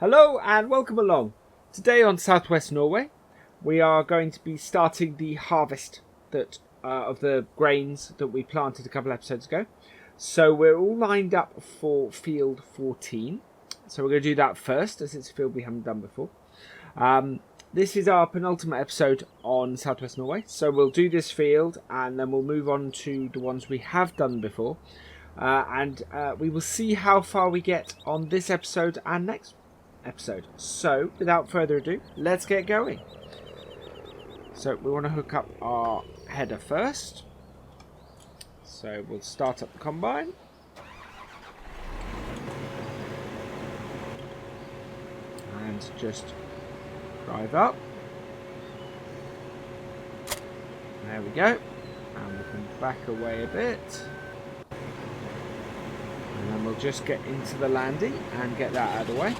Hello and welcome along. Today on South West Norway we are going to be starting the harvest of the grains that we planted a couple episodes ago. So we're all lined up for field 14. So we're going to do that first, as it's a field we haven't done before. This is our penultimate episode on South West Norway. So we'll do this field and then we'll move on to the ones we have done before. And we will see how far we get on this episode and next episode. So without further ado, let's get going. So we want to hook up our header first. So we'll start up the combine. And just drive up. There we go. And we can back away a bit. And then we'll just get into the landing and get that out of the way.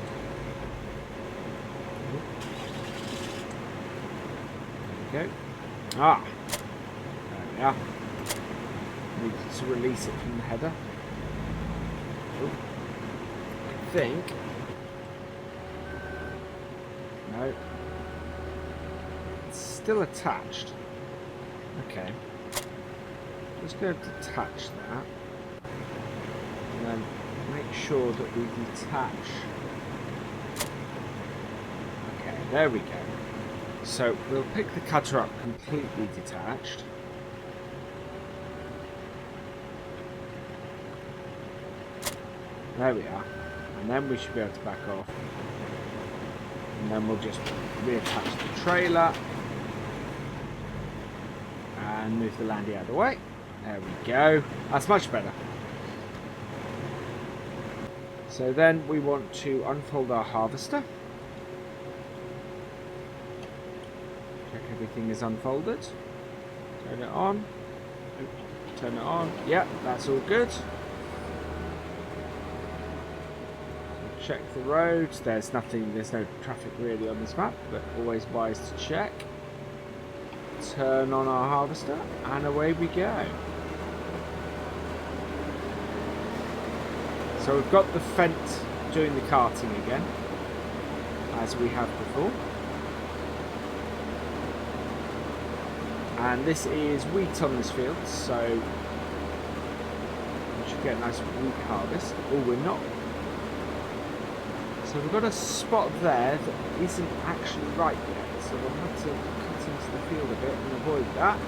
There we go. There we are. Need to release it from the header. Ooh. I think. No. It's still attached. Okay. Just going to detach that. And then make sure that we detach. Okay, there we go. So we'll pick the cutter up completely detached. There we are. And then we should be able to back off. And then we'll just reattach the trailer. And move the landy out of the way. There we go. That's much better. So then we want to unfold our harvester. Check everything is unfolded. Turn it on. Turn it on. Yep, that's all good. Check the roads. There's no traffic really on this map, but always wise to check. Turn on our harvester, and away we go. So we've got the Fendt doing the carting again, as we have before. And this is wheat on this field, so we should get a nice wheat harvest. Oh, we're not. So we've got a spot there that isn't actually right yet, so we'll have to cut into the field a bit and avoid that.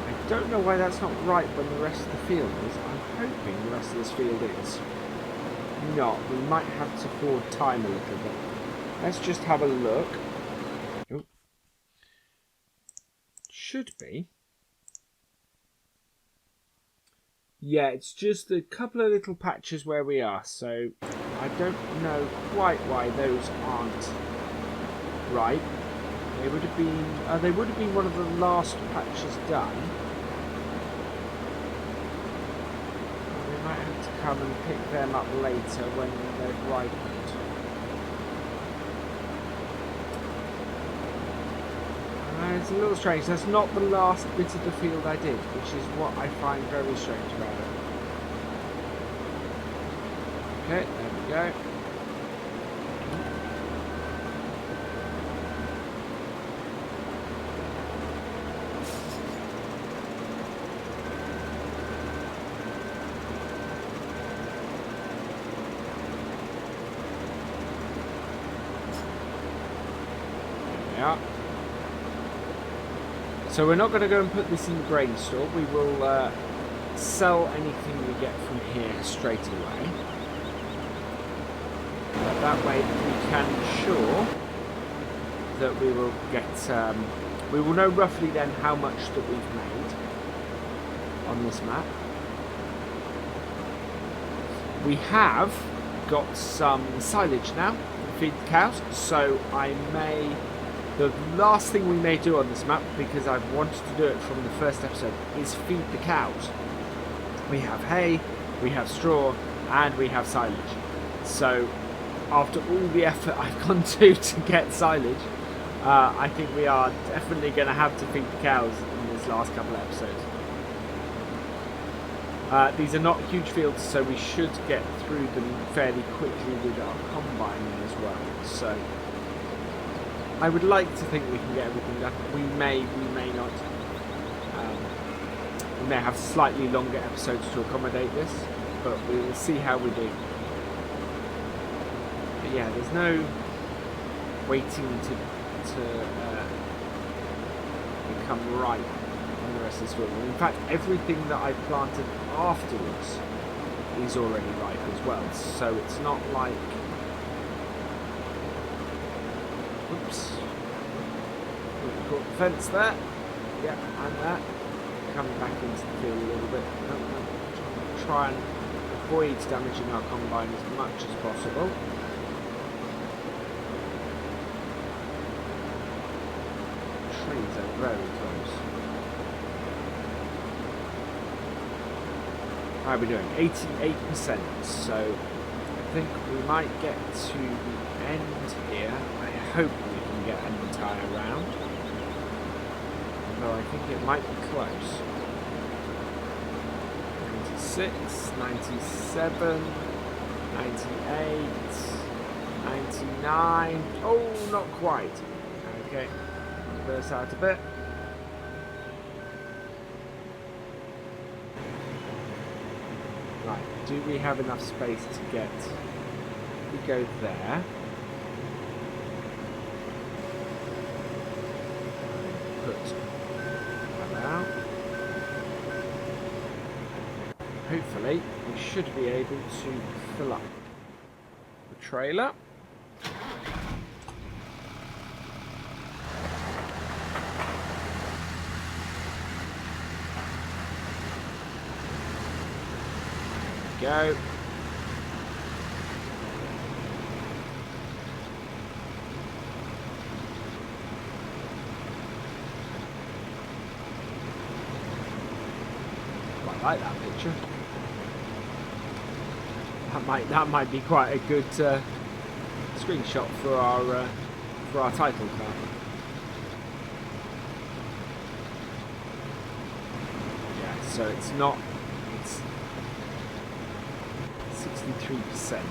I don't know why that's not right when the rest of the field is. I'm hoping the rest of this field is not. We might have to forward time a little bit. Let's just have a look. Oh. Should be. Yeah, it's just a couple of little patches where we are, so I don't know quite why those aren't right. They would have been one of the last patches done. We might have to come and pick them up later when they've ripened. It's a little strange. That's not the last bit of the field I did, which is what I find very strange about it. Okay, there we go. There we are. So we're not going to go and put this in grain store. We will sell anything we get from here straight away. But that way we can ensure that we will get... we will know roughly then how much that we've made on this map. We have got some silage now to feed the cows, so I may... The last thing we may do on this map, because I've wanted to do it from the first episode, is feed the cows. We have hay, we have straw, and we have silage. So, after all the effort I've gone to get silage, I think we are definitely going to have to feed the cows in this last couple of episodes. These are not huge fields, so we should get through them fairly quickly with our combine in this So I would like to think we can get everything done. We may not. We may have slightly longer episodes to accommodate this, but we will see how we do. But yeah, there's no waiting to become ripe on the rest of this field. In fact, everything that I planted afterwards is already ripe as well. So it's not like, oops, we caught the fence there. Yeah, and that. Coming back into the field a little bit. Try and avoid damaging our combine as much as possible. Trees are very close. How are we doing? 88%. So I think we might get to the end here. I hope we can get an entire round. Although I think it might be close. 96, 97, 98, 99. Oh, not quite. Okay, reverse out a bit. Right, do we have enough space to get? We go there. Put that out. Hopefully, we should be able to fill up the trailer. There we go. Quite like that picture. That might be quite a good screenshot for our title card. Yeah, so it's 63%.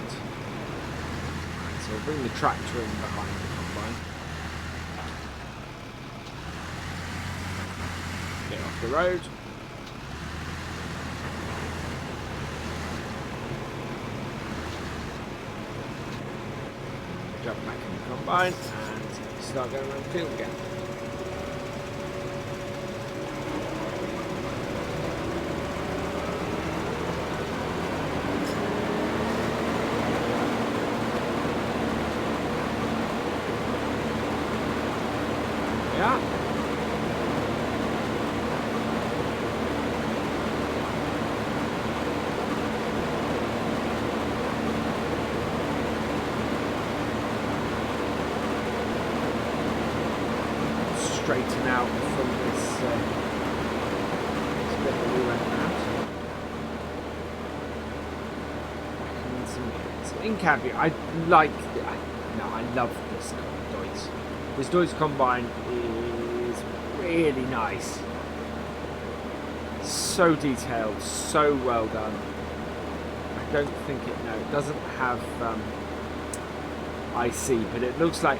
So we'll bring the tractor in behind the combine. Get off the road. Jump back in the combine and start going around the field again. Yeah. Straighten out from this bit that we went out. Some in-cab here. I love this Deutz. This Deutz combine is really nice. So detailed, so well done. I don't think it doesn't have IC, but it looks like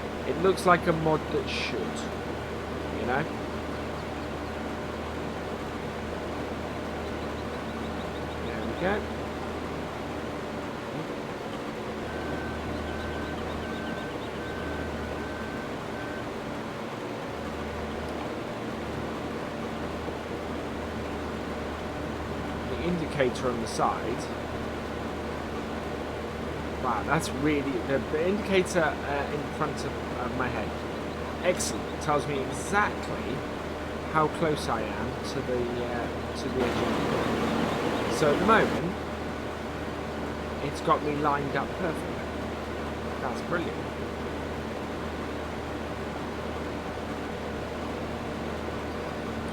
a mod that should. You know? There we go. The indicator on the side. Wow, that's really the indicator in front of my head. Excellent. It tells me exactly how close I am to the edge of the field. So at the moment, it's got me lined up perfectly. That's brilliant.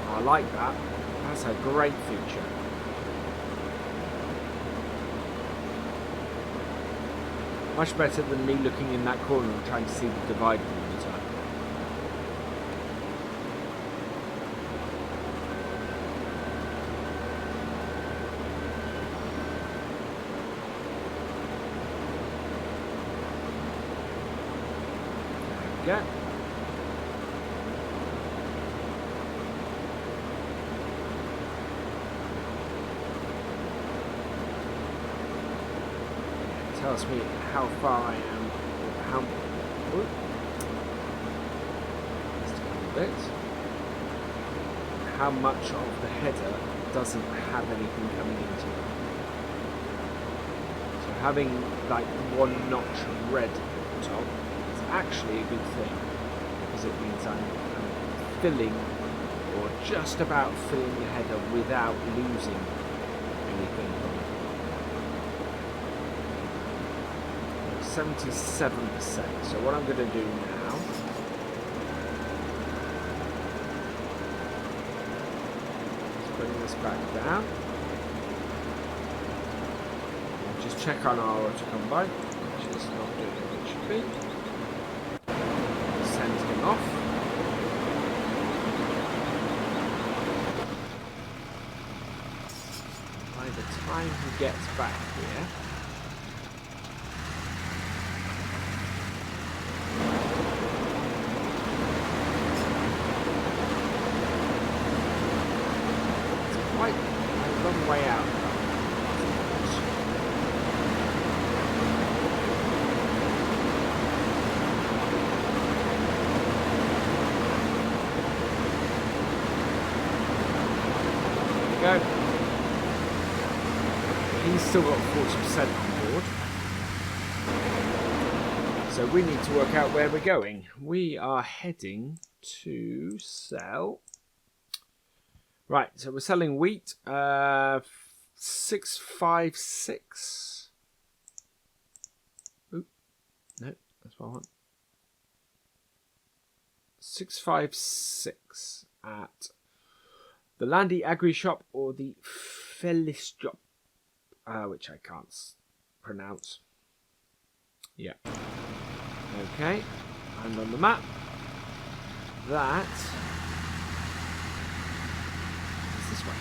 I like that. That's a great feature. Much better than me looking in that corner and trying to see the divider all the time. go. It tells me how far I am, or how... Ooh. Just a little bit. How much of the header doesn't have anything coming into it. So having like one notch red at the top is actually a good thing, because it means I'm filling, or just about filling the header without losing anything from it. 77%. So what I'm going to do now, bring this back down. And just check on our auto combine, which is not doing what it should be. Send him off. By the time he gets back here, way out. There we go. He's still got 40% on board. So we need to work out where we're going. We are heading to sell. Right, so we're selling wheat, 656. Oop, no, that's what I want. 656 at the Landy Agri Shop or the Felis Shop, which I can't pronounce. Yeah. Okay, and on the map, that this way.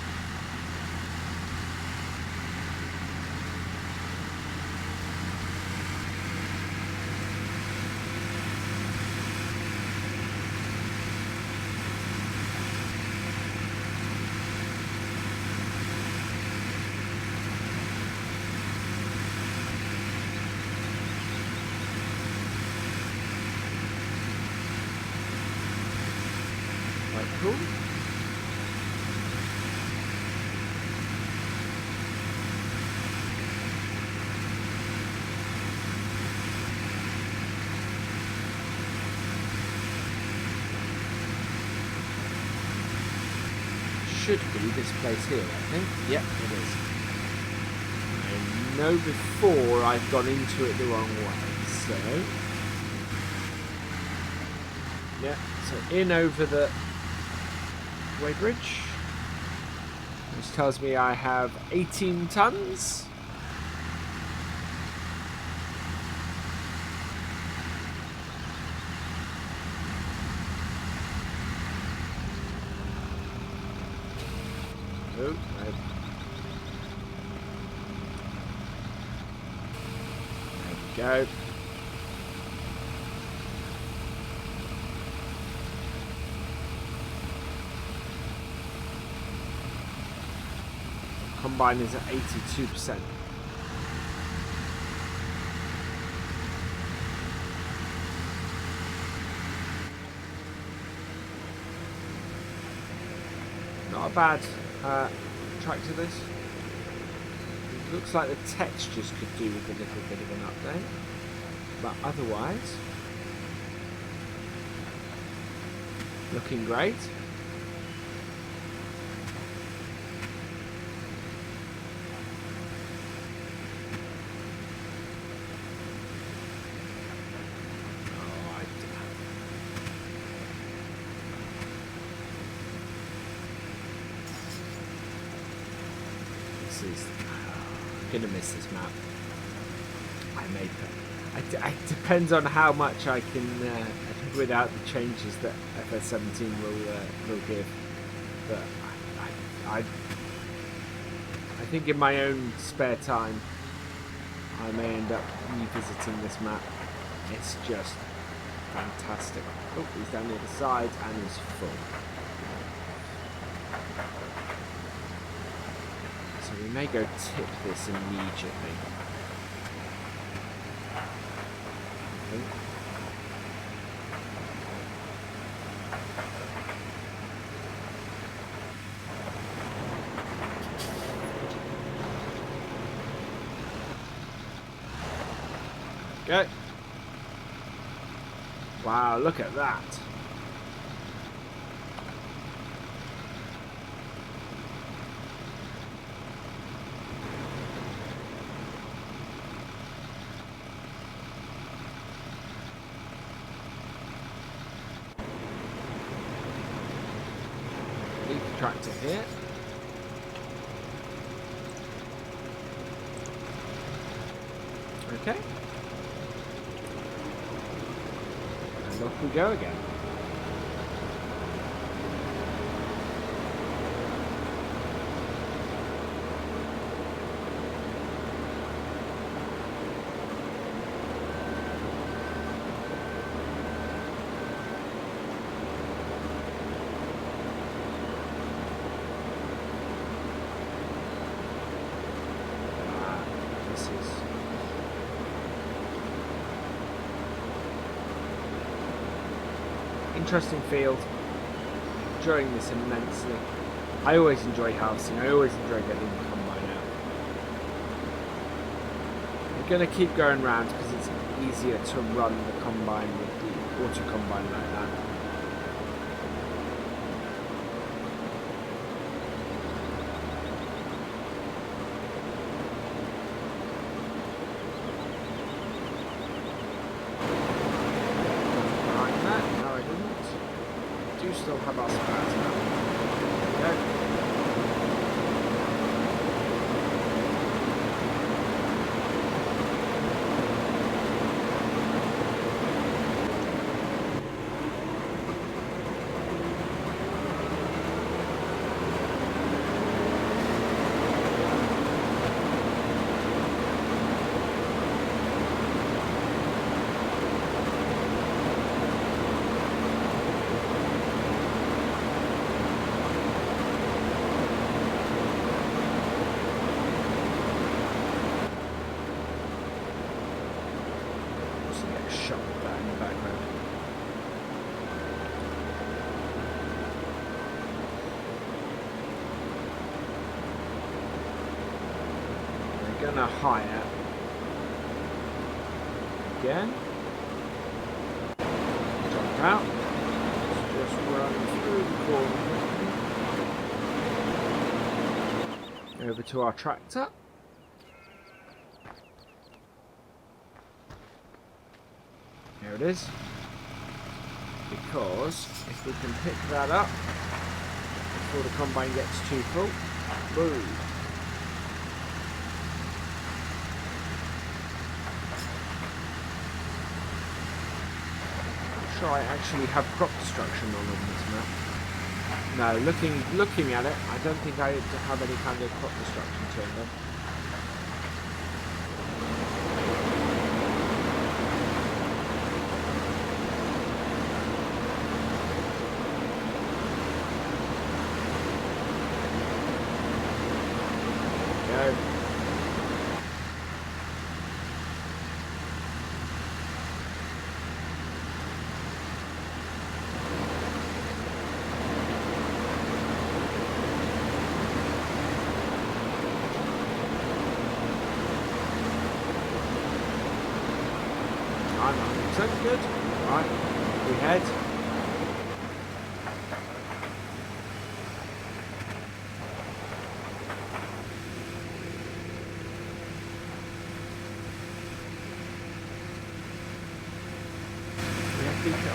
Right, cool. Should be this place here, I think. Yep, it is. I know before I've gone into it the wrong way, so yeah, so in over the weighbridge, which tells me I have 18 tons. Oh, no. There we go. Combine is at 82%. Not a bad tractor this. It looks like the textures could do with a little bit of an update, but otherwise looking great. I'm gonna miss this map. I made that. It depends on how much I can without the changes that FS17 will give. But I think in my own spare time I may end up revisiting this map. It's just Fantastic. Oh, he's down the other side and he's full. So we may go tip this immediately. I think. Go. Wow, look at that. Leave the tractor here. Okay. Off we go again. This is interesting field. Enjoying this immensely. I always enjoy housing. I always enjoy getting the combine out. I'm going to keep going round because it's easier to run the combine with the auto combine like that. Still have our spares now. There we go. Shot that in the background. We're gonna hire again. Jump out. Let's just run through the corner. Over to our tractor. There it is. Because if we can pick that up before the combine gets too full, boom. I'm sure I actually have crop destruction on this map. No, looking at it, I don't think I have any kind of crop destruction turned on. I'm 100% good. Right, we head.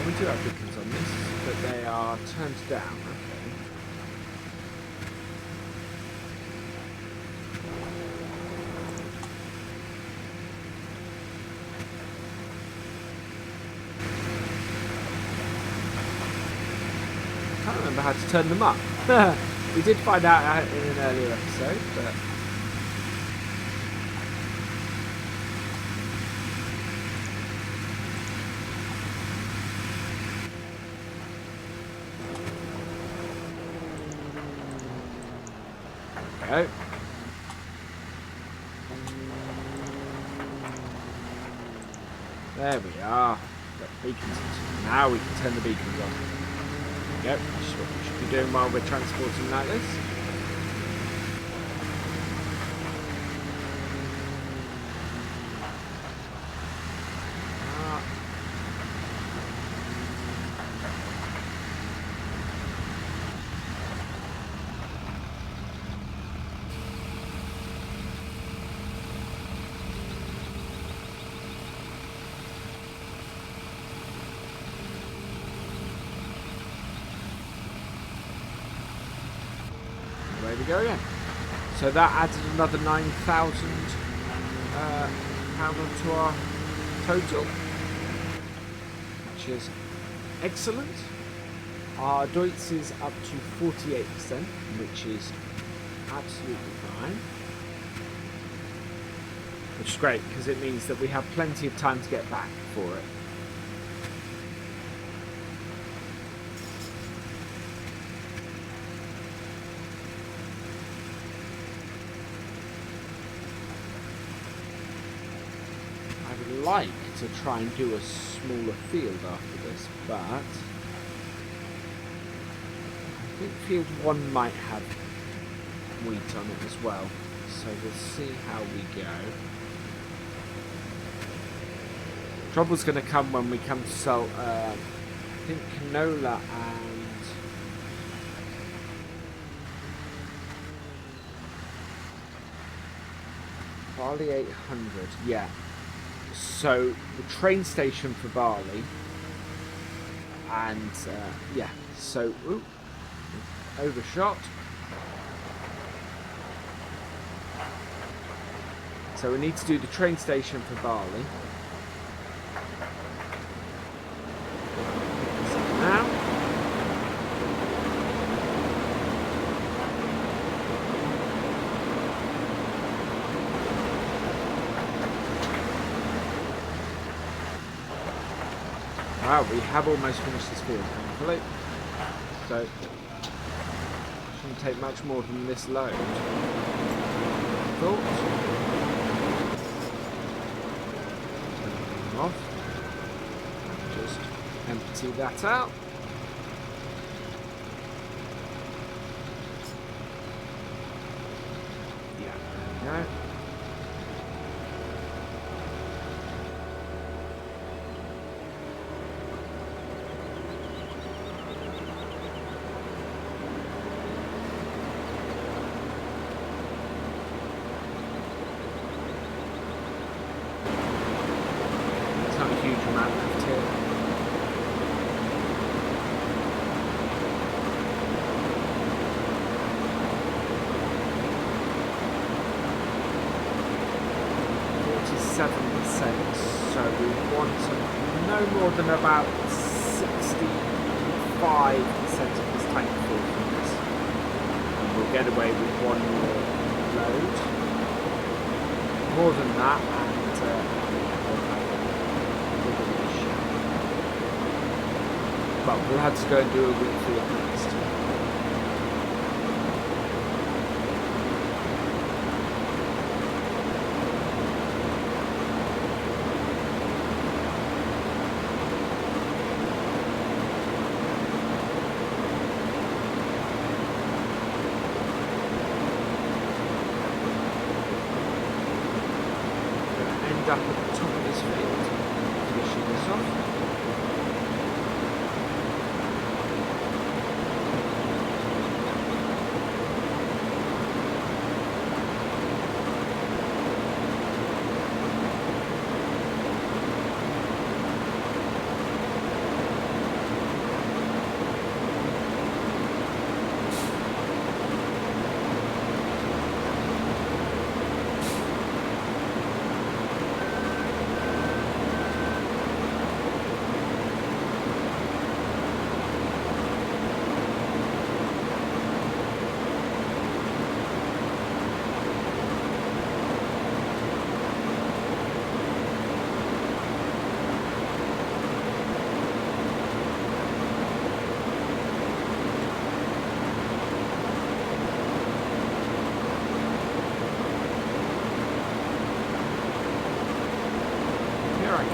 We do have beacons on this, but they are turned down. Okay. I can't remember how to turn them up. We did find out in an earlier episode, but go. There we are. Got beacons. Now we can turn the beacons on. There we go. That's what we should be doing while we're transporting like this. There we go again. So that added another £9,000 onto our total, which is excellent. Our Deutz is up to 48%, which is absolutely fine. Which is great, because it means that we have plenty of time to get back for it. Like to try and do a smaller field after this, but I think field 1 might have wheat on it as well, so we'll see how we go. Trouble's going to come when we come to sell I think canola and barley 800, yeah. So the train station for barley, and yeah, so ooh, overshot. So we need to do the train station for barley. Now. Wow, we have almost finished this field, thankfully. So, shouldn't take much more than this load. Thought. Off. Just empty that out. Yeah, there we go. So we want no more than about 65% of this tank full from this, and we'll get away with one more load. More than that, and but we'll have to go and do a wheat field next. Up at the top of this field, finishing this off.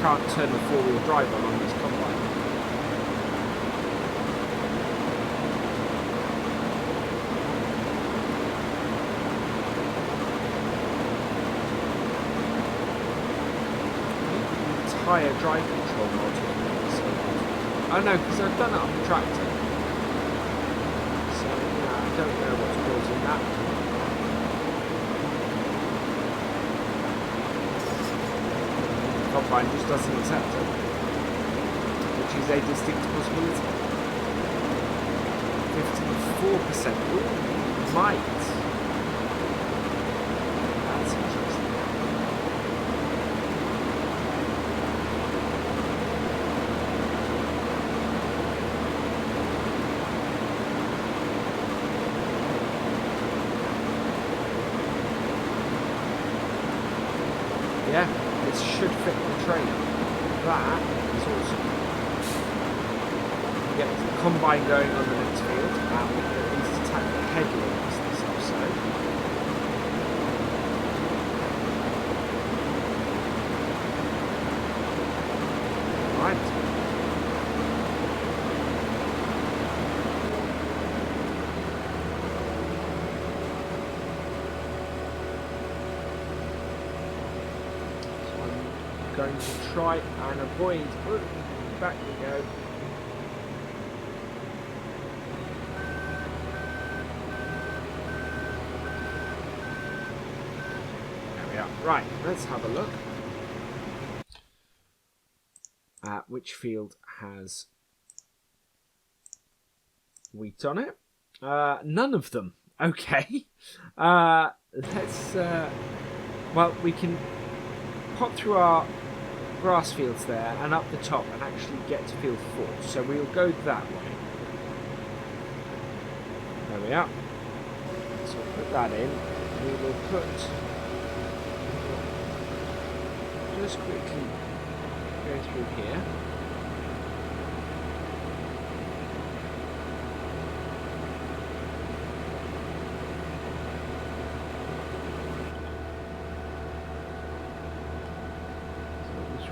can't turn the four-wheel drive on this combine. Higher drive control mod. Oh no, because I've done it on the tractor. So yeah, I don't know what's causing that. The combine just doesn't accept it, which is a distinct possibility. 54%. Ooh, might. That's interesting. Yeah, this should fit the trailer. That is awesome. We get the combine going on the next field, and we can at least attack the headlands this episode. Right. Going to try and avoid. Ooh, back we go. There we are. Right, let's have a look at which field has wheat on it. None of them. Okay. Let's. Well, we can pop through our grass fields there and up the top and actually get to field 4. So we'll go that way. There we are. So we'll put that in. We will just quickly go through here.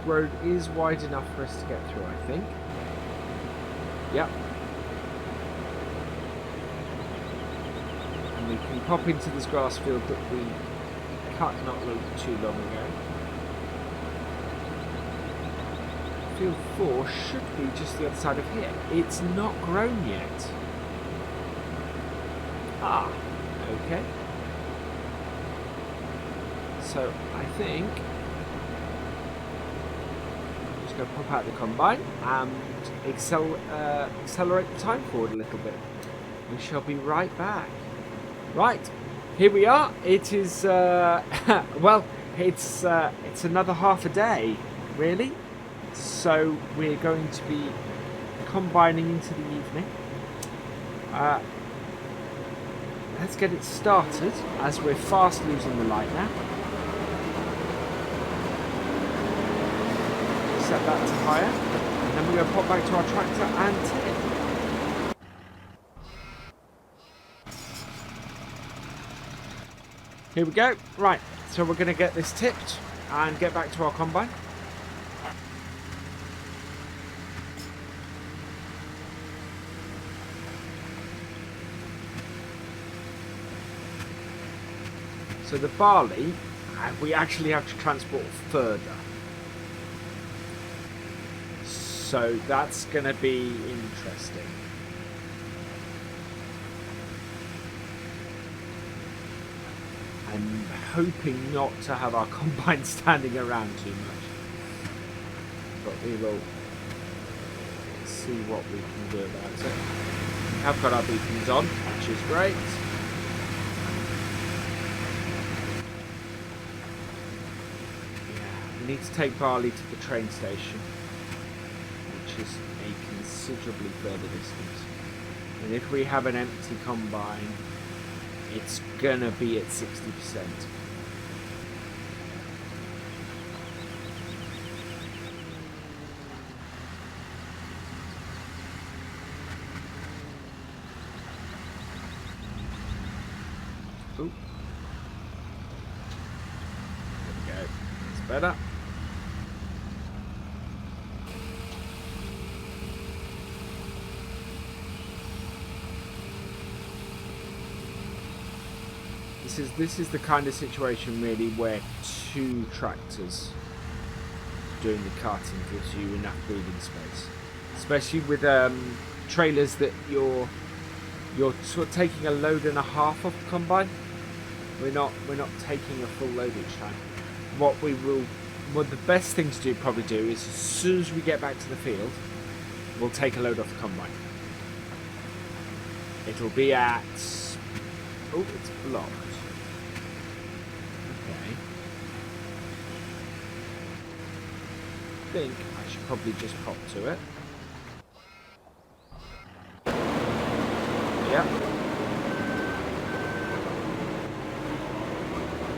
Road is wide enough for us to get through, I think. Yep. And we can pop into this grass field that we cut not too long ago. Field 4 should be just the other side of here. It's not grown yet. Ah, okay. So I think go pop out the combine and accelerate the time forward a little bit. We shall be right back. Right, here we are. It is well, it's another half a day, really. So we're going to be combining into the evening. Let's get it started, as we're fast losing the light now. Set that to higher, and then we're going to pop back to our tractor and tip. Here we go. Right, so we're going to get this tipped and get back to our combine. So the barley, we actually have to transport further. So that's going to be interesting. I'm hoping not to have our combine standing around too much. But we will see what we can do about it. We have got our beacons on, which is great. Yeah, we need to take Barley to the train station, which is a considerably further distance. And if we have an empty combine, it's gonna be at 60%. Ooh. There we go. It's better. this is the kind of situation really where 2 tractors doing the carting gives you enough breathing space, especially with trailers that you're sort of taking a load and a half off the combine. We're not taking a full load each time. What the best thing to probably do is, as soon as we get back to the field, we'll take a load off the combine. It'll be at... Oh, it's blocked. Okay. I think I should probably just pop to it. Yep.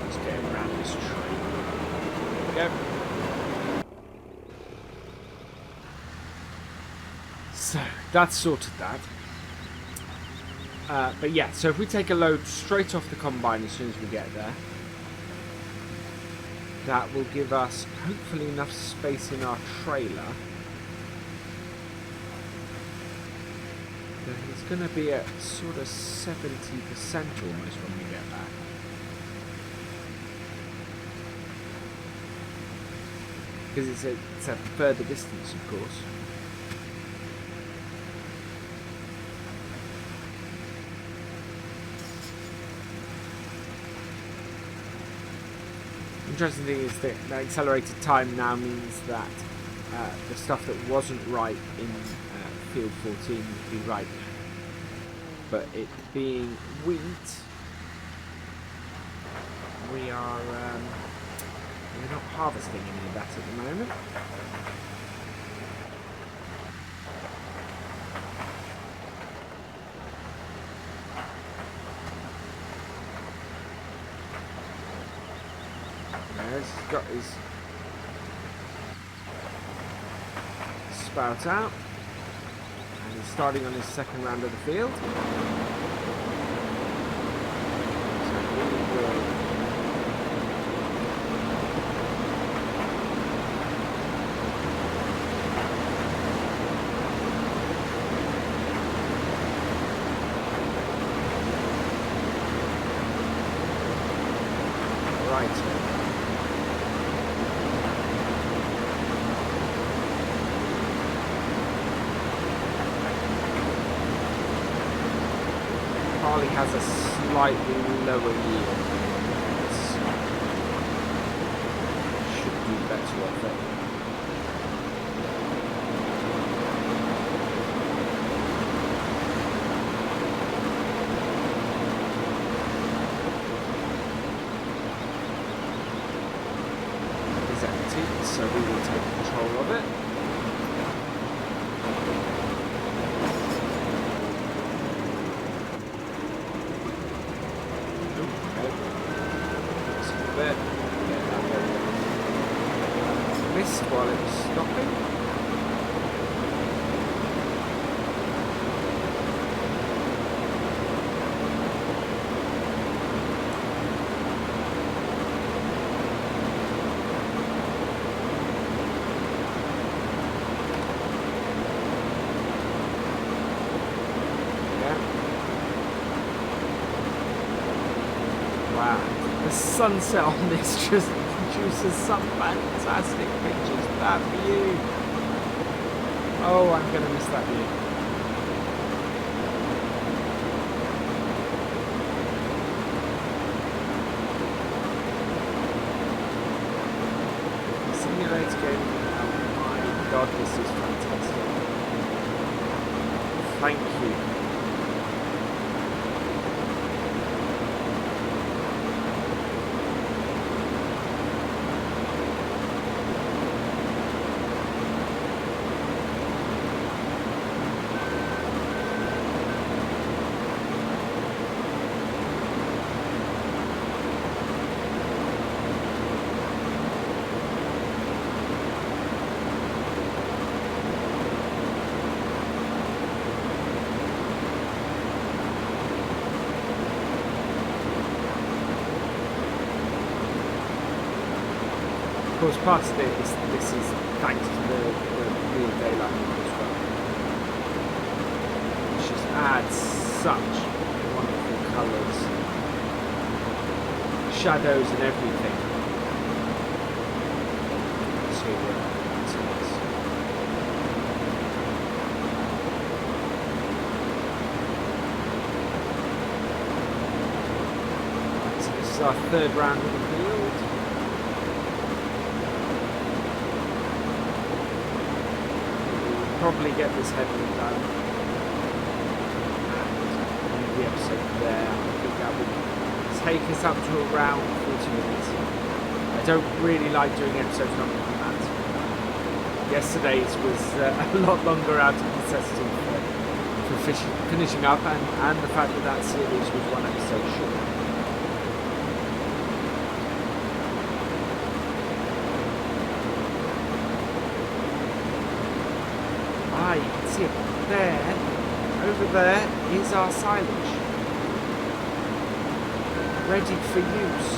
Let's get around this tree. There we go. So, that's sorted that. But yeah, so if we take a load straight off the combine as soon as we get there, that will give us hopefully enough space in our trailer. It's going to be at sort of 70% almost when we get back. Because it's a further distance, of course. Interesting thing is that the accelerated time now means that the stuff that wasn't right in field 14 would be right now. But it being wheat, we're not harvesting any of that at the moment. He's got his spout out, and he's starting on his second round of the field. So we will Barley has a slightly lower yield. Should do better off it. It's empty, so we will take control of it. Missed while it was stopping. Yeah. Wow. The sunset on this just produces some fantastic pictures. That view. Oh, I'm going to miss that view. Simulator game. Oh my god, this is fantastic. Thank you. Of course, part of this is thanks to the real daylight mode as well, which just adds such wonderful colours. shadows and everything. So this is our third round of the field. We'll probably get this heavily done. And the episode there, I think that will take us up to around 40 minutes. I don't really like doing episodes longer than that. Yesterday's was a lot longer out of necessity for finishing up, and the fact that that series was one episode short. You can see it there. Over there is our silage, ready for use.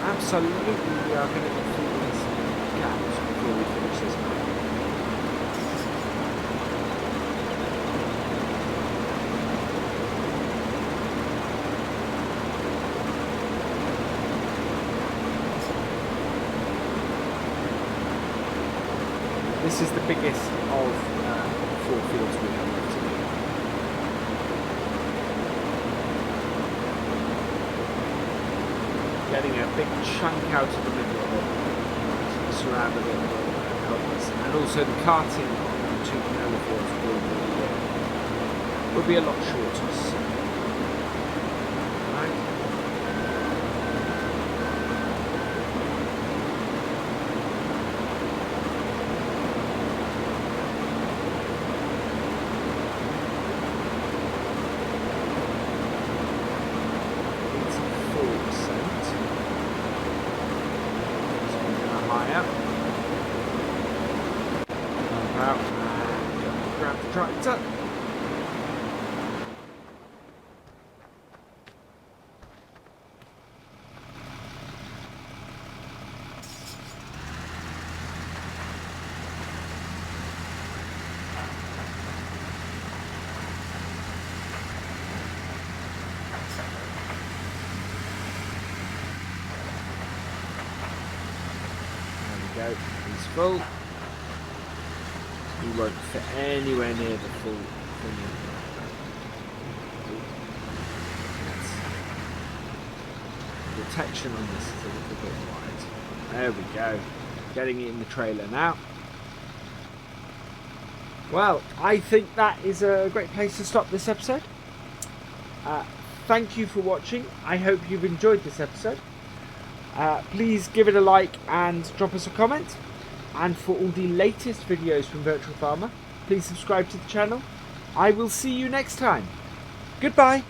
Absolutely, we are going to get through these cows before we finish this map. This is the biggest of 4 fields we have left to do. Getting a big chunk out of the middle of it, surrounded it will help us. And also the carting on the 2 NLFors will be a lot shorter. So. Right. Tractor. There we go. He's full. He won't fit anywhere near the full thing. The protection on this is a little bit wide. There we go. Getting it in the trailer now. Well, I think that is a great place to stop this episode. Thank you for watching. I hope you've enjoyed this episode. Please give it a like and drop us a comment. And for all the latest videos from Virtual Farmer, please subscribe to the channel. I will see you next time. Goodbye.